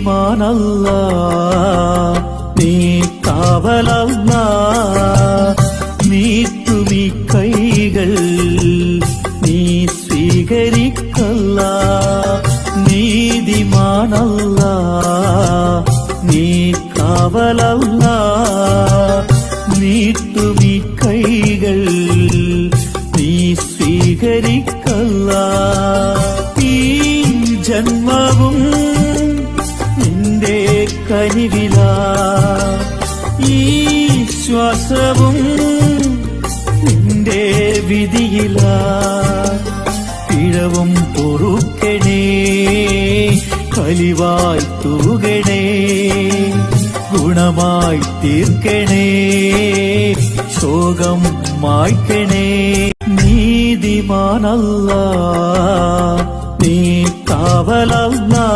നീതിമാനല്ലാ, നീ കാവലല്ലാ, നീട്ടുമീ കൈകൾ നീ സ്വീകരിക്കല്ല. നീതിമാനല്ലാ, നീ കാവലല്ലാ, നീട്ടുമീ കൈകൾ നീ സ്വീകരിക്കല്ല. ഈ ജന്മവും നിന്റെ കനിവിലാ, ഈ ശ്വാസവും നിന്റെ വിധിയിലാ. പിഴവും പൊറുക്കണേ, കലിവായി തൂകണേ, ഗുണമായി തീർക്കണേ, ശോകം മായ്ക്കണേ. നീതിമാനല്ലാ, നീ കാവലല്ലാ.